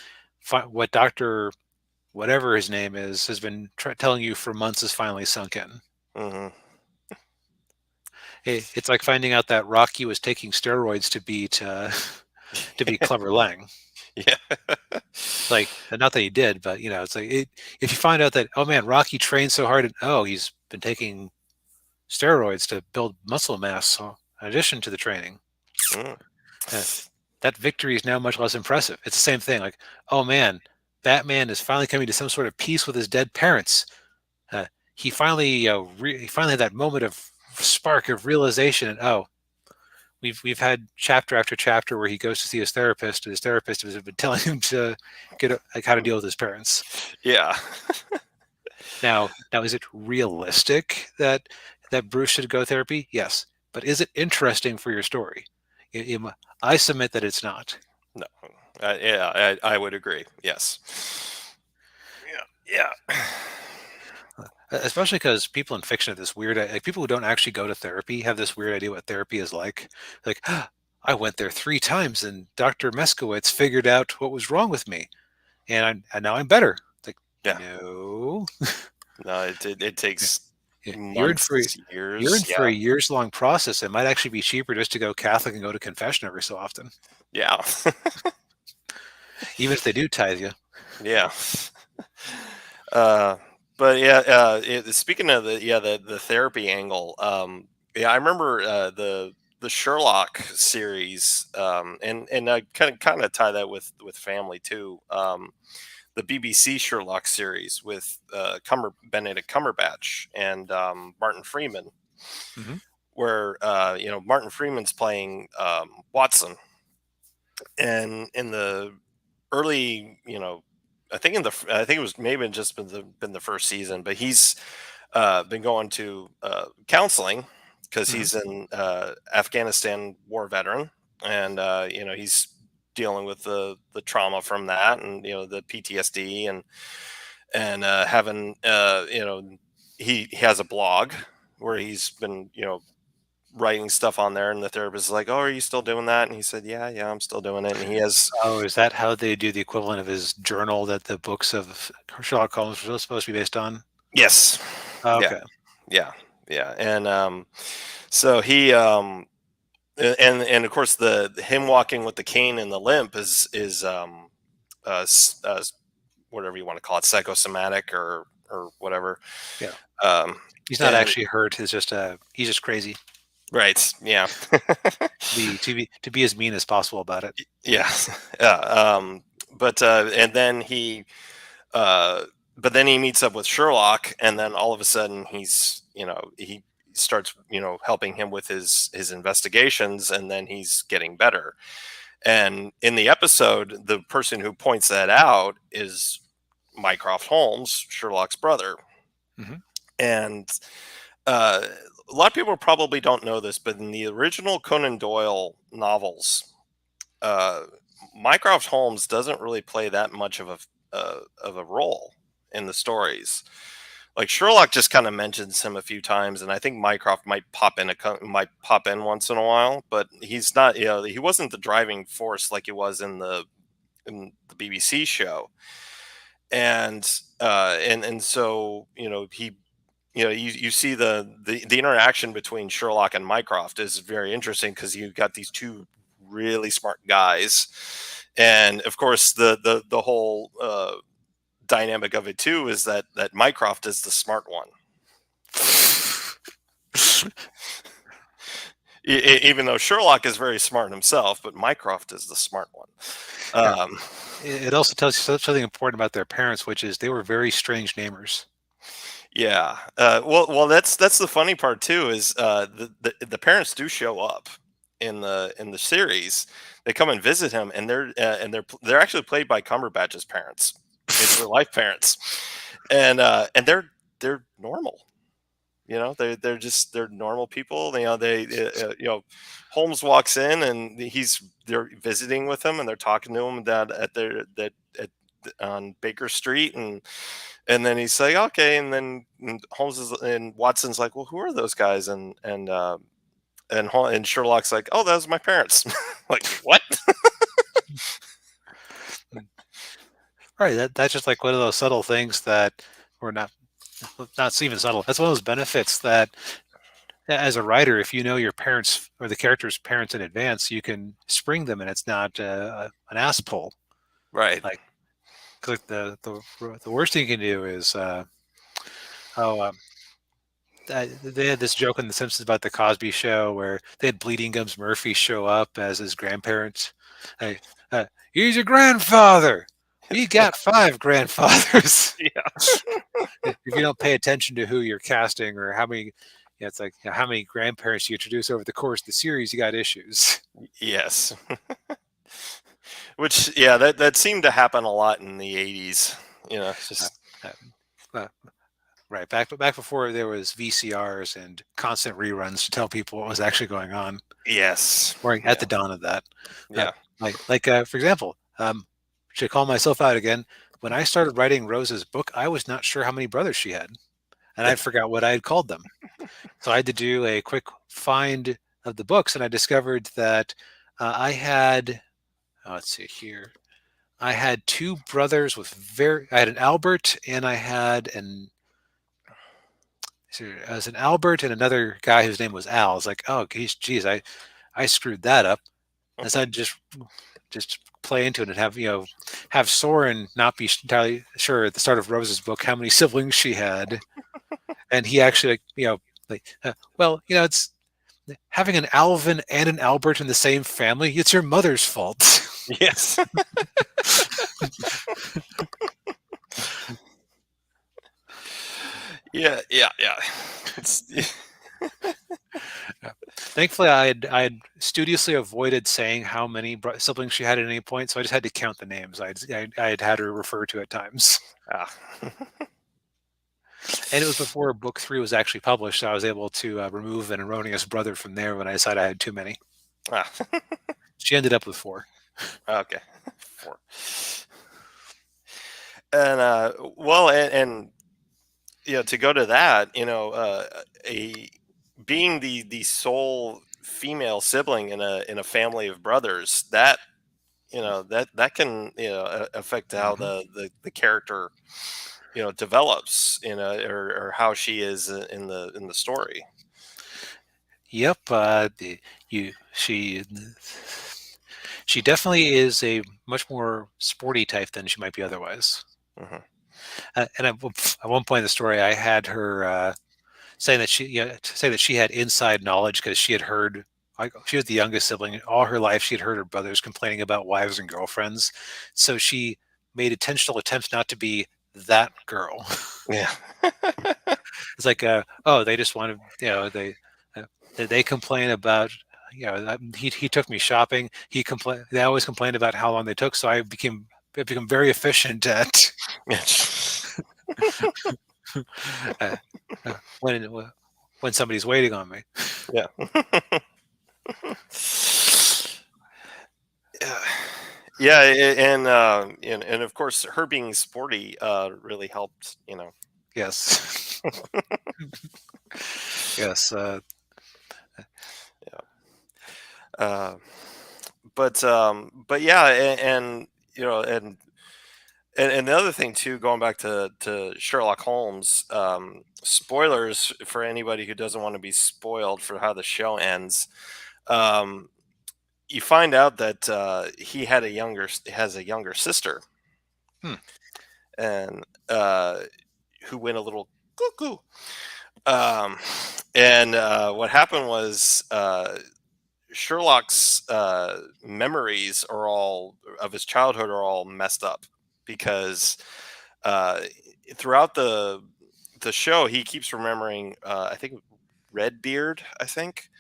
what Doctor whatever his name is has been telling you for months is finally sunk in. Hmm. It's like finding out that Rocky was taking steroids to beat to beat Clubber Lang. Yeah. Like, not that he did, but it's like if you find out that, oh man, Rocky trained so hard, and oh, he's been taking steroids to build muscle mass, so in addition to the training, Mm. uh, that victory is now much less impressive. It's the same thing. Like, oh man, Batman is finally coming to some sort of peace with his dead parents. Uh, he finally had that moment of spark of realization, and oh, we've had chapter after chapter where he goes to see his therapist, and his therapist has been telling him to like how to deal with his parents. Yeah. Now, is it realistic that Bruce should go therapy? Yes, but is it interesting for your story? I submit that it's not. No. Yeah, I would agree. Yes. Yeah. Yeah. Especially because people in fiction have this weird, like people who don't actually go to therapy have this weird idea what therapy is like. Like, I went there 3 times and Dr. Meskowitz figured out what was wrong with me, and now I'm better. It's like, Yeah. no, No, it takes you're in for months, you're in years. for a Yeah. years long process. It might actually be cheaper just to go Catholic and go to confession every so often, Yeah. even if they do tithe you. Yeah. Uh, but yeah, speaking of the therapy angle, yeah, I remember the Sherlock series, and I kind of tie that with family too. The BBC Sherlock series with Benedict Cumberbatch and Martin Freeman, Hmm. where Martin Freeman's playing Watson, and in the early I think it was maybe just been the first season, but he's been going to counseling because Mhm. he's an Afghanistan war veteran, and he's dealing with the trauma from that, and the PTSD, and having he has a blog where he's been writing stuff on there, and the therapist is like, "Oh, are you still doing that?" And he said, "Yeah, I'm still doing it." And he has Oh, is that how they do the equivalent of his journal that the books of Sherlock Holmes were supposed to be based on? yes, Oh, yeah, okay. yeah, yeah, and so he and of course the him walking with the cane and the limp is whatever you want to call it, psychosomatic or whatever. Yeah. Um, He's not and actually hurt. It's just he's just crazy. right, yeah, To be as mean as possible about it. yeah, yeah. But and then uh, but then he meets up with Sherlock, and then all of a sudden he starts helping him with his investigations, and then he's getting better. And in the episode, the person who points that out is Mycroft Holmes, Sherlock's brother. Hmm. And uh, a lot of people probably don't know this, but in the original Conan Doyle novels, uh, Mycroft Holmes doesn't really play that much of a role in the stories. Like Sherlock just kind of mentions him a few times, and I think Mycroft might pop in once in a while, but he's not. He wasn't the driving force like he was in the BBC show. And so he you see the interaction between Sherlock and Mycroft is very interesting because you've got these two really smart guys, and of course the whole dynamic of it too is that Mycroft is the smart one. Even though Sherlock is very smart himself, but Mycroft is the smart one. Yeah. Um, It also tells you something important about their parents, which is they were very strange namers. yeah. Well, that's the funny part too is the parents do show up in the series. They come and visit him, and they're actually played by Cumberbatch's parents in real life parents, and they're normal. They're normal people. Holmes walks in and they're visiting with him and they're talking to him on Baker Street, and then he's like, okay, and then and Watson's like, well, who are those guys? And Sherlock's like, oh, that was my parents. Like, what? Right. That's just like one of those subtle things that were not even subtle. That's one of those benefits that as a writer, if you know your parents or the character's parents in advance, you can spring them, and it's not an ass pull. Right. Like, 'cause like the worst thing you can do is oh they had this joke in The Simpsons about the Cosby Show where they had Bleeding Gums Murphy show up as his grandparents. Hey, he's your grandfather. We got five grandfathers. Yeah. If you don't pay attention to who you're casting or how many, yeah, it's like how many grandparents you introduce over the course of the series, you got issues. Yes. Which, yeah, that seemed to happen a lot in the 80s. It's Uh, just uh, uh, right back before there was VCRs and constant reruns to tell people what was actually going on, yes. or at Yeah. the dawn of that. Uh, Yeah. for example, should I call myself out again? When I started writing Rose's book, I was not sure how many brothers she had, and I forgot what I had called them. So I had to do a quick find of the books, and I discovered that I had, let's see here, I had two brothers I had an Albert and I had as an Albert and another guy whose name was Al. I was like, oh, geez, I screwed that up. And so I just play into it and have Soren not be entirely sure at the start of Rose's book how many siblings she had, and he actually well, it's having an Alvin and an Albert in the same family. It's your mother's fault. Yes. Yeah. Yeah. Yeah. It's Thankfully, I had studiously avoided saying how many siblings she had at any point, so I just had to count the names I had her refer to at times. Ah. And it was before book 3 was actually published, so I was able to remove an erroneous brother from there when I decided I had too many. Ah. She ended up with 4. Okay. 4. And well, and to go to that, a being the sole female sibling in a family of brothers, that that can affect how Hmm. the character develops, or how she is in the story. Yep, you she definitely is a much more sporty type than she might be otherwise. Hmm. And at one point in the story, I had her saying that to say that she had inside knowledge because she had heard. Like, she was the youngest sibling. All her life, she had heard her brothers complaining about wives and girlfriends. So she made intentional attempts not to be that girl. Yeah. It's like, oh, they just want to, uh, they complain about, he took me shopping. They always complained about how long they took. So I became very efficient at uh, uh, when uh, when somebody's waiting on me. Yeah. Yeah. Yeah, and of course, her being sporty really helped. Yes, yes, Yeah. Uh, but yeah, and and the other thing too, going back to Sherlock Holmes, spoilers for anybody who doesn't want to be spoiled for how the show ends. Um, you find out that has a younger sister, hmm, and who went a little cuckoo. Um, and what happened was Sherlock's memories are all of his childhood are all messed up because uh, throughout the show he keeps remembering I think Redbeard, I think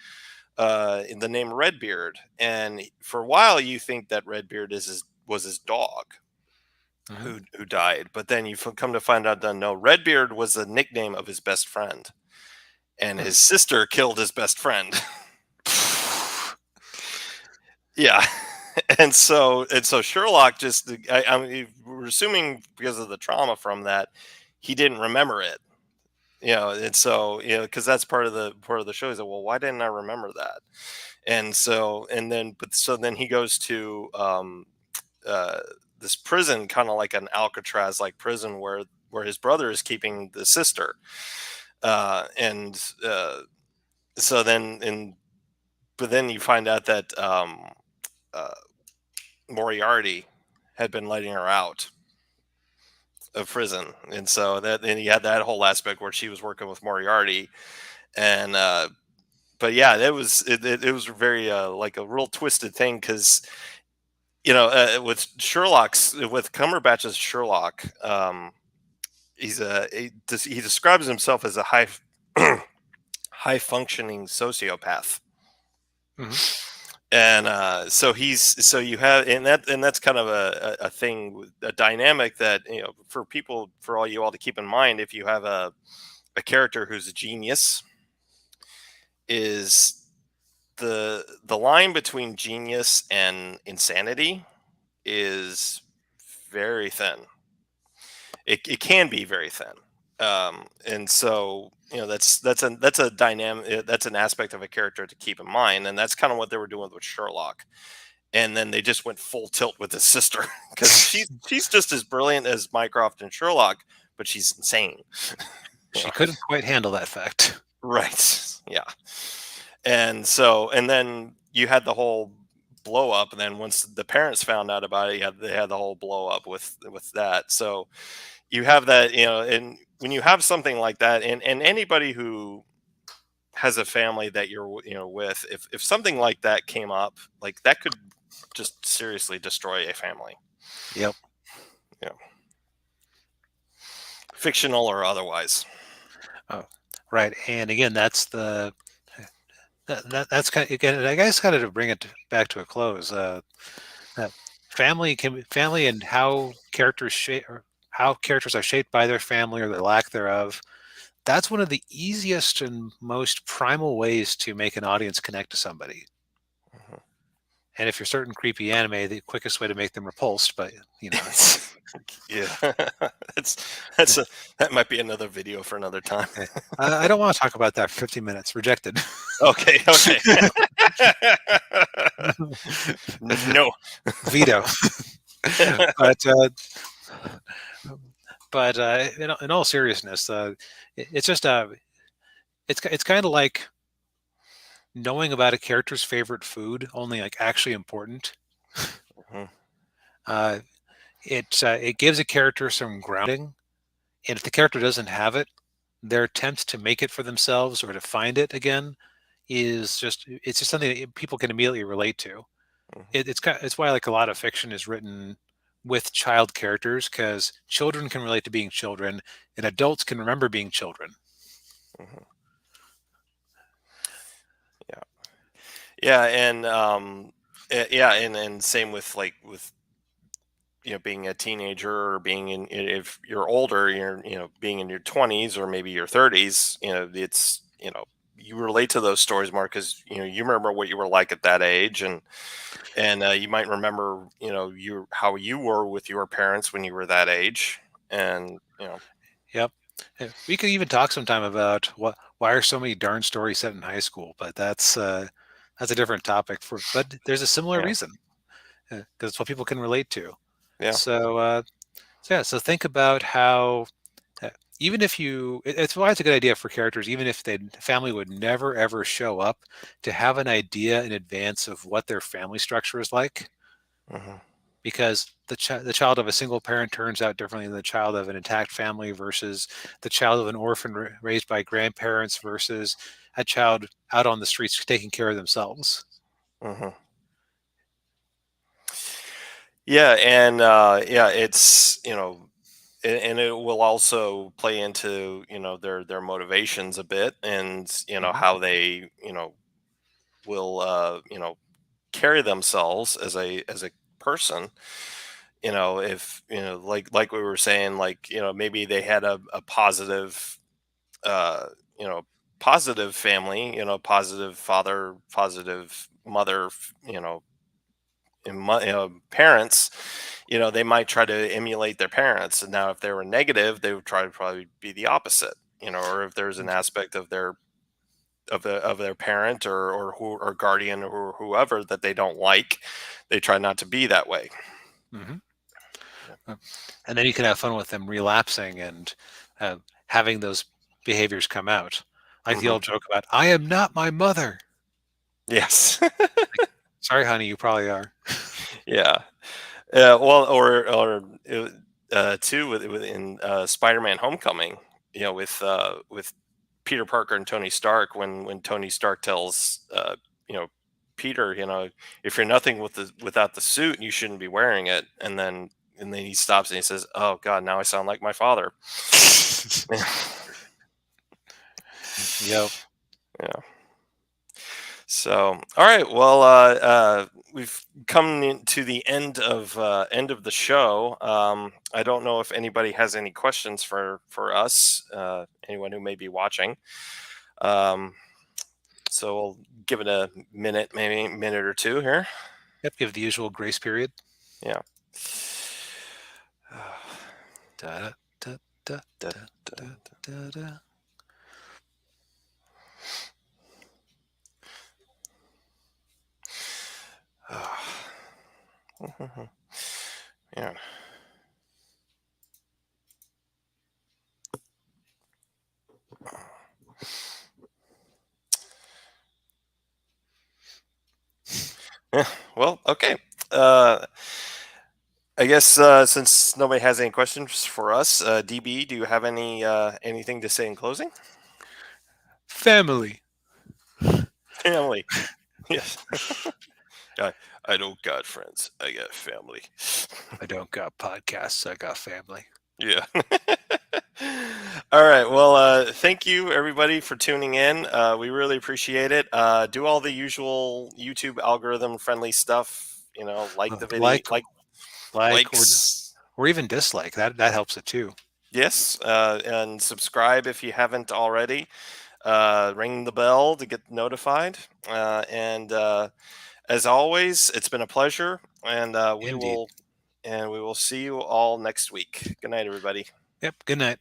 in the name Redbeard, and for a while you think that Redbeard was his dog mhm. who died, but then come to find out that no, Redbeard was the nickname of his best friend, and Hmm. his sister killed his best friend. Yeah. And so Sherlock just I mean, we're assuming because of the trauma from that, he didn't remember it. And so, because that's part of the show. He's like, well, why didn't I remember that? And then he goes to uh this prison, kind of like an Alcatraz like prison, where his brother is keeping the sister. And so then and But then you find out that uh Moriarty had been letting her out of prison, and so and you had that whole aspect where she was working with Moriarty, and but yeah, it was very like a real twisted thing because with Cumberbatch's Sherlock, he describes himself as a high functioning sociopath. Mhm. And so you have, and that's kind of a thing, a dynamic that for all you all to keep in mind. If you have a character who's a genius, is the line between genius and insanity is very thin. It can be very thin. And so that's a dynamic, that's an aspect of a character to keep in mind, and that's kind of what they were doing with Sherlock. And then they just went full tilt with his sister because she's just as brilliant as Mycroft and Sherlock, but she's insane. She Yeah. couldn't quite handle that fact. Right. Yeah. And then you had the whole blow up, and then once the parents found out about it, they had the whole blow up with that. So you have that, and when you have something like that, and anybody who has a family that you're with, if something like that came up, like that could just seriously destroy a family. Yep. Yeah, fictional or otherwise. Oh, right. And again, that's That's kind again. I guess kind of to bring it back to a close. Uh, family, and how characters are shaped by their family or their lack thereof. That's one of the easiest and most primal ways to make an audience connect to somebody. Mhm. And if you're certain creepy anime, the quickest way to make them repulsed, but Yeah, that's that's a that might be another video for another time. eh, I don't want to talk about that for 50 minutes. Rejected. Okay, okay. No. Veto. but in all seriousness, it's just it's kind of like knowing about a character's favorite food, only like actually important. Mhm, Uh, it gives a character some grounding, and if the character doesn't have it, their attempt to make it for themselves or to find it again is just something that people can immediately relate to. mhm, It's why like a lot of fiction is written with child characters because children can relate to being children and adults can remember being children. mhm. Yeah. Yeah, and yeah, and same with like with being a teenager or being if you're older, being in your 20s or maybe your 30s, it's you relate to those stories more because you remember what you were like at that age, and you might remember you how you were with your parents when you were that age, and Yep. We could even talk sometime about why are so many darn stories set in high school, but that's a different topic but there's a similar yeah, reason because it's what people can relate to. yeah. So so think about how uh, even if it's why it's a good idea for characters, even if the family would never ever show up, to have an idea in advance of what their family structure is like, Hmm. because the child of a single parent turns out differently than the child of an intact family versus the child of an orphan raised by grandparents versus a child out on the streets taking care of themselves. Hmm. Yeah, and yeah, it's and it will also play into their motivations a bit, and Hmm. how they will carry themselves as a person. If like we were saying, like maybe they had a positive uh you know positive family, positive father, positive mother, and parents, they might try to emulate their parents. And now if they were negative, they would try to probably be the opposite, or if there's an aspect of their parent or guardian or whoever that they don't like, they try not to be that way. Hmm. Yeah. And then you can have fun with them relapsing and uh, having those behaviors come out, like the Hmm. old joke about "I am not my mother." Yes. Sorry, honey, you probably are. Yeah. Well, or too in Spider-Man: Homecoming, with Peter Parker and Tony Stark, when Tony Stark tells you know Peter, if you're nothing without the suit, you shouldn't be wearing it. And then he stops and he says, "Oh God, now I sound like my father." Yep. Yeah. So, all right. Well, we've come to the end of the show. I don't know if anybody has any questions for us. Anyone who may be watching. Um, so we'll give it a minute, maybe a minute or two here. Yep. Give the usual grace period. Yeah. Da, da, da, Da, da, da, da, da, da. da. Yeah. Yeah. Well, okay. Uh, I guess since nobody has any questions for us, DB, do you have anything to say in closing? Family. Family. Yes. I, I don't got friends. I got family. I don't got podcasts. I got family. Yeah. All right. Well, thank you everybody for tuning in. We really appreciate it. Do all the usual YouTube algorithm friendly stuff. Like the video, Like, like, likes. or even dislike. That helps it too. Yes, and subscribe if you haven't already. Ring the bell to get notified. And as always, it's been a pleasure, and we Indeed. will see you all next week. Good night, everybody. Yep. Good night.